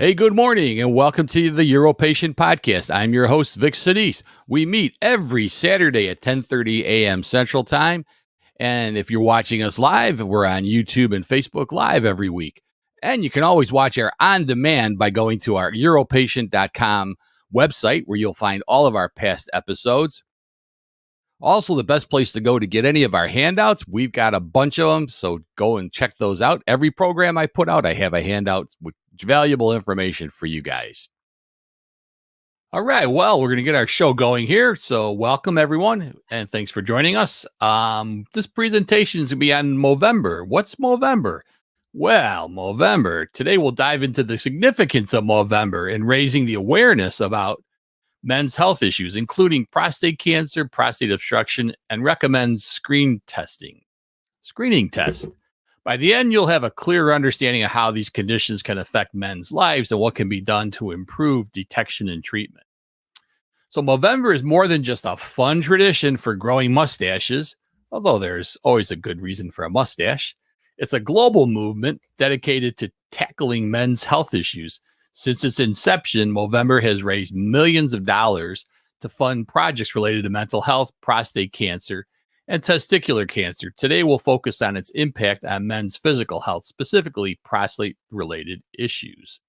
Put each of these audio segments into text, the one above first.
Hey, good morning, and welcome to the UroPatient podcast. I'm your host, Vic Sidis. We meet every Saturday at 10:30 a.m. Central Time. And if you're watching us live, we're on YouTube and Facebook Live every week. And you can always watch our on demand by going to our UroPatient.com website, where you'll find all of our past episodes. Also, the best place to go to get any of our handouts. We've got a bunch of them, so go and check those out. Every program I put out, I have a handout with valuable information for you guys. All right, well, we're going to get our show going here. So, welcome everyone, and thanks for joining us. This presentation is going to be on Movember. What's Movember? Well, Movember. Today, we'll dive into the significance of Movember and raising the awareness about men's health issues, including prostate cancer, prostate obstruction, and recommends screening test. By the end, you'll have a clearer understanding of how these conditions can affect men's lives and what can be done to improve detection and treatment. So Movember is more than just a fun tradition for growing mustaches, although there's always a good reason for a mustache. It's a global movement dedicated to tackling men's health issues. Since its inception, Movember has raised millions of dollars to fund projects related to mental health, prostate cancer, and testicular cancer. Today, we'll focus on its impact on men's physical health, specifically prostate-related issues.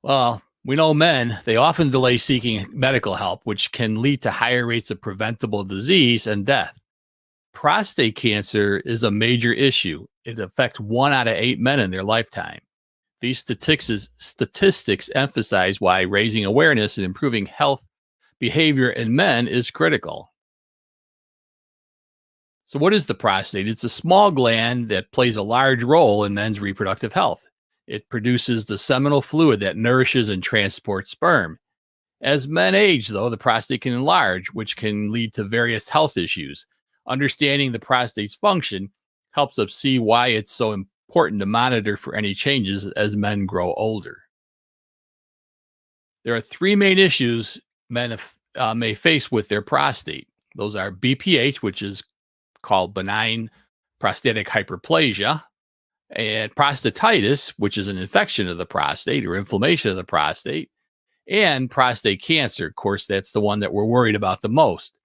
Well, we know men, they often delay seeking medical help, which can lead to higher rates of preventable disease and death. Prostate cancer is a major issue. It affects 1 out of 8 men in their lifetime. These statistics emphasize why raising awareness and improving health behavior in men is critical. So what is the prostate? It's a small gland that plays a large role in men's reproductive health. It produces the seminal fluid that nourishes and transports sperm. As men age, though, the prostate can enlarge, which can lead to various health issues. Understanding the prostate's function helps us see why it's so important to monitor for any changes as men grow older. There are 3 main issues men may face with their prostate. Those are BPH, which is called benign prostatic hyperplasia, and prostatitis, which is an infection of the prostate or inflammation of the prostate, and prostate cancer. Of course, that's the one that we're worried about the most.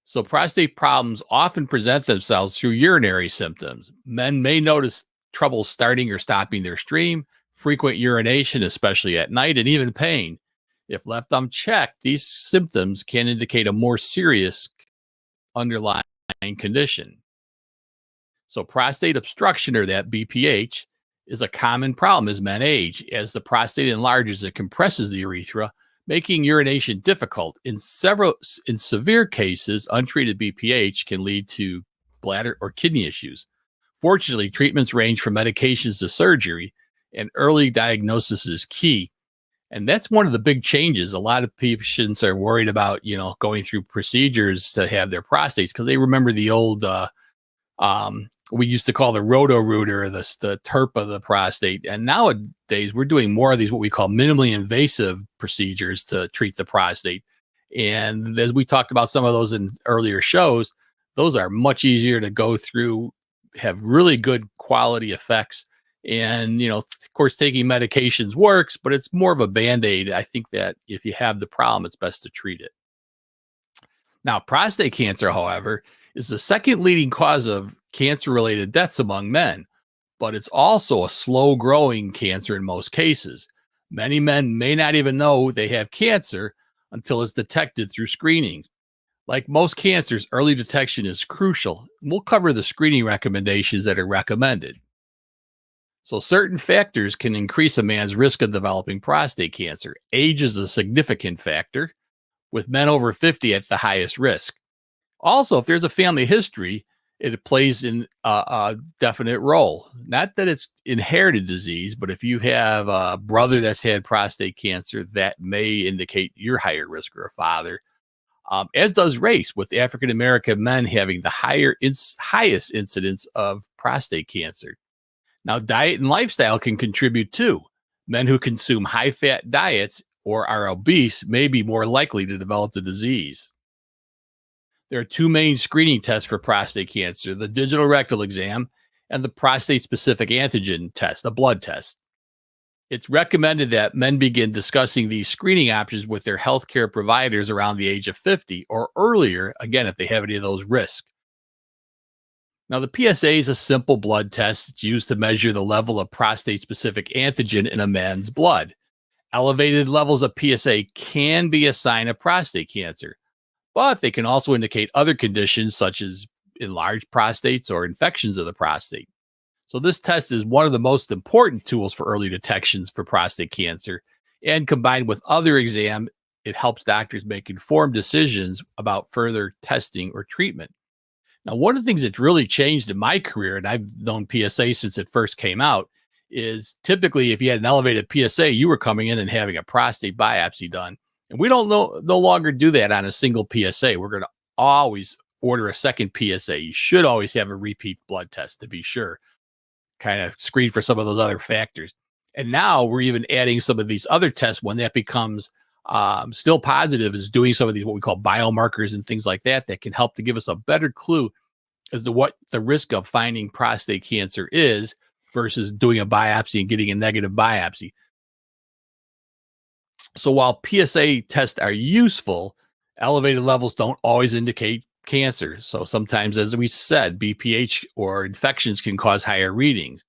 So prostate problems often present themselves through urinary symptoms. Men may notice trouble starting or stopping their stream, frequent urination, especially at night, and even pain. If left unchecked, these symptoms can indicate a more serious underlying condition. So prostate obstruction, or that BPH, is a common problem as men age. As the prostate enlarges, it compresses the urethra, making urination difficult. In severe cases, untreated BPH can lead to bladder or kidney issues. Fortunately, treatments range from medications to surgery, and early diagnosis is key. And that's one of the big changes. A lot of patients are worried about, going through procedures to have their prostates because they remember the old, we used to call the roto-rooter, the TERP of the prostate. And nowadays, we're doing more of these, what we call minimally invasive procedures to treat the prostate. And as we talked about some of those in earlier shows, those are much easier to go through, have really good quality effects. And, of course, taking medications works, but it's more of a Band-Aid. I think that if you have the problem, it's best to treat it. Now, prostate cancer, however, is the second leading cause of cancer-related deaths among men, but it's also a slow-growing cancer in most cases. Many men may not even know they have cancer until it's detected through screening. Like most cancers, early detection is crucial. We'll cover the screening recommendations that are recommended. So certain factors can increase a man's risk of developing prostate cancer. Age is a significant factor, with men over 50 at the highest risk. Also, if there's a family history, it plays in a definite role. Not that it's inherited disease, but if you have a brother that's had prostate cancer, that may indicate you're higher risk, or a father. As does race, with African American men having the highest incidence of prostate cancer. Now, diet and lifestyle can contribute too. Men who consume high-fat diets or are obese may be more likely to develop the disease. There are 2 main screening tests for prostate cancer: the digital rectal exam and the prostate-specific antigen test, the blood test. It's recommended that men begin discussing these screening options with their healthcare providers around the age of 50 or earlier, again, if they have any of those risks. Now, the PSA is a simple blood test. It's used to measure the level of prostate specific antigen in a man's blood. Elevated levels of PSA can be a sign of prostate cancer, but they can also indicate other conditions such as enlarged prostates or infections of the prostate. So, this test is one of the most important tools for early detections for prostate cancer. And combined with other exams, it helps doctors make informed decisions about further testing or treatment. Now, one of the things that's really changed in my career, and I've known PSA since it first came out, is typically if you had an elevated PSA, you were coming in and having a prostate biopsy done. And we don't no longer do that on a single PSA. We're going to always order a second PSA. You should always have a repeat blood test to be sure, kind of screen for some of those other factors. And now we're even adding some of these other tests when that becomes still positive, is doing some of these what we call biomarkers and things like that that can help to give us a better clue as to what the risk of finding prostate cancer is versus doing a biopsy and getting a negative biopsy. So while PSA tests are useful, elevated levels don't always indicate cancer. So sometimes, as we said, BPH or infections can cause higher readings.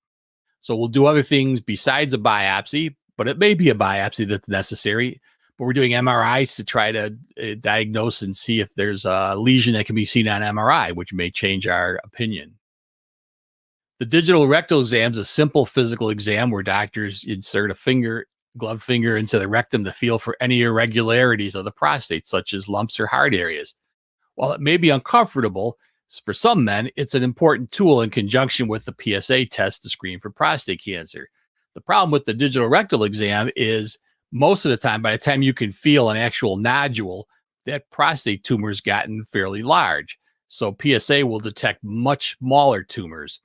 So we'll do other things besides a biopsy, but it may be a biopsy that's necessary. But we're doing MRIs to try to diagnose and see if there's a lesion that can be seen on MRI, which may change our opinion. The digital rectal exam is a simple physical exam where doctors insert a glove finger into the rectum to feel for any irregularities of the prostate, such as lumps or hard areas. While it may be uncomfortable, for some men, it's an important tool in conjunction with the PSA test to screen for prostate cancer. The problem with the digital rectal exam is most of the time, by the time you can feel an actual nodule, that prostate tumor has gotten fairly large. So PSA will detect much smaller tumors.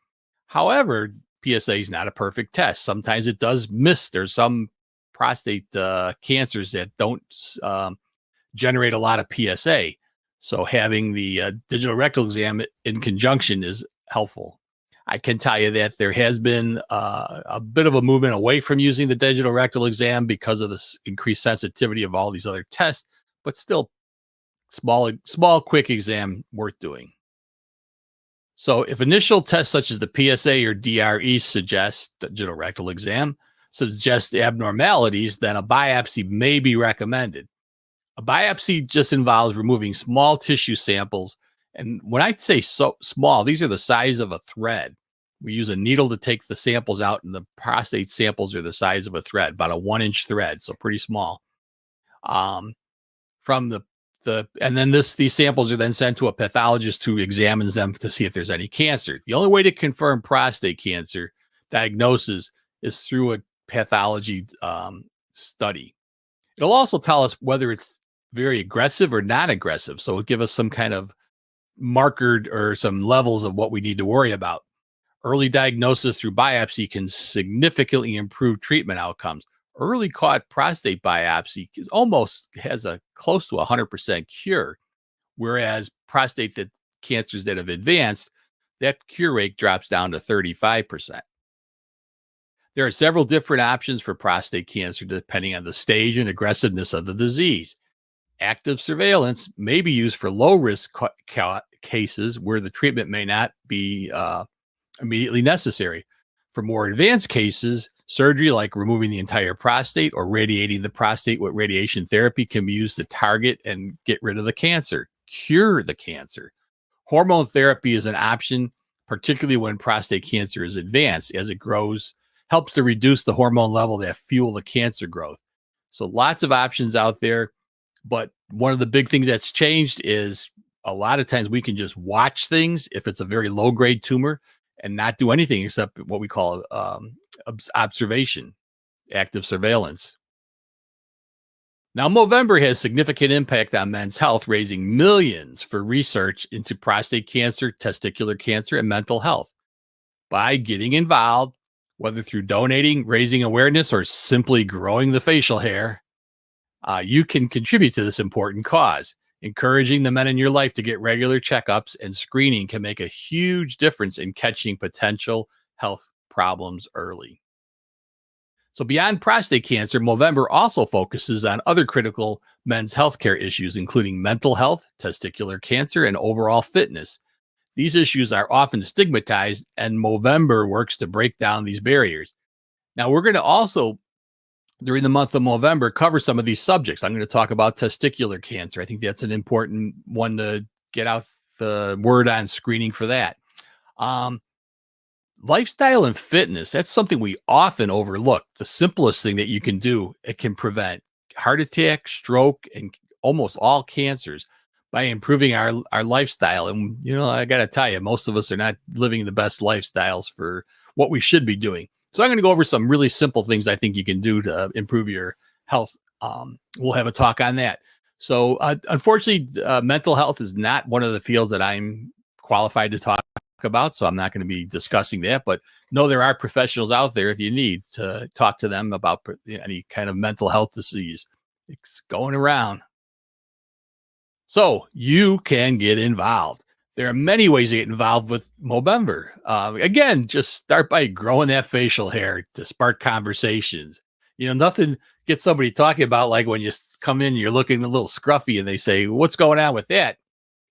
However, PSA is not a perfect test. Sometimes it does miss. There's some prostate cancers that don't generate a lot of PSA. So having the digital rectal exam in conjunction is helpful. I can tell you that there has been a bit of a movement away from using the digital rectal exam because of this increased sensitivity of all these other tests, but still small, quick exam worth doing. So if initial tests such as the PSA or DRE suggest, the digital rectal exam suggests abnormalities, then a biopsy may be recommended. A biopsy just involves removing small tissue samples. And when I say so small, these are the size of a thread. We use a needle to take the samples out, and the prostate samples are the size of a thread, about a 1-inch thread, so pretty small. From and then these samples are then sent to a pathologist who examines them to see if there's any cancer. The only way to confirm prostate cancer diagnosis is through a pathology study. It'll also tell us whether it's very aggressive or not aggressive. So it'll give us some kind of marker or some levels of what we need to worry about. Early diagnosis through biopsy can significantly improve treatment outcomes. Early caught prostate biopsy has a close to 100% cure, whereas cancers that have advanced, that cure rate drops down to 35%. There are several different options for prostate cancer depending on the stage and aggressiveness of the disease. Active surveillance may be used for low-risk cases where the treatment may not be immediately necessary. For more advanced cases, surgery like removing the entire prostate or radiating the prostate with radiation therapy can be used to target and get rid of the cancer, cure the cancer. Hormone therapy is an option, particularly when prostate cancer is advanced. As it grows, helps to reduce the hormone level that fuel the cancer growth. So lots of options out there. But one of the big things that's changed is a lot of times we can just watch things if it's a very low grade tumor and not do anything except what we call observation, active surveillance. Now, Movember has significant impact on men's health, raising millions for research into prostate cancer, testicular cancer, and mental health. By getting involved, whether through donating, raising awareness, or simply growing the facial hair, you can contribute to this important cause. Encouraging the men in your life to get regular checkups and screening can make a huge difference in catching potential health problems early. So, beyond prostate cancer, Movember also focuses on other critical men's healthcare issues, including mental health, testicular cancer, and overall fitness. These issues are often stigmatized, and Movember works to break down these barriers. Now, we're going to also, during the month of November, cover some of these subjects. I'm going to talk about testicular cancer. I think that's an important one to get out the word on screening for that. Um, Lifestyle and fitness, that's something we often overlook. The simplest thing that you can do, it can prevent heart attack, stroke, and almost all cancers by improving our lifestyle. And I got to tell you, most of us are not living the best lifestyles for what we should be doing. So I'm going to go over some really simple things I think you can do to improve your health. We'll have a talk on that. So unfortunately, mental health is not one of the fields that I'm qualified to talk about, so I'm not going to be discussing that, but know there are professionals out there if you need to talk to them about any kind of mental health disease. It's going around. So you can get involved. There are many ways to get involved with Movember. Again, just start by growing that facial hair to spark conversations. Nothing gets somebody talking about like when you come in, you're looking a little scruffy and they say, "What's going on with that?"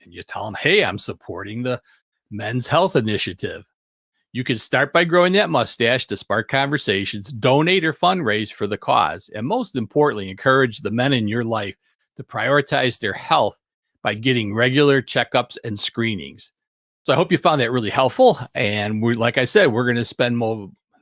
And you tell them, "Hey, I'm supporting the Men's Health Initiative." You can start by growing that mustache to spark conversations, donate or fundraise for the cause, and most importantly, encourage the men in your life to prioritize their health by getting regular checkups and screenings. So I hope you found that really helpful. And like I said, we're going to spend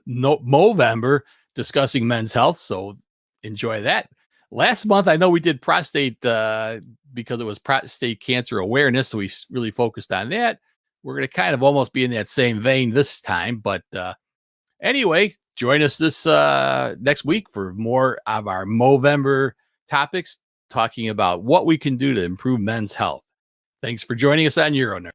Movember discussing men's health. So enjoy that. Last month, I know we did prostate because it was prostate cancer awareness. So we really focused on that. We're going to kind of almost be in that same vein this time. But anyway, join us this next week for more of our Movember topics, talking about what we can do to improve men's health. Thanks for joining us on UroNerd.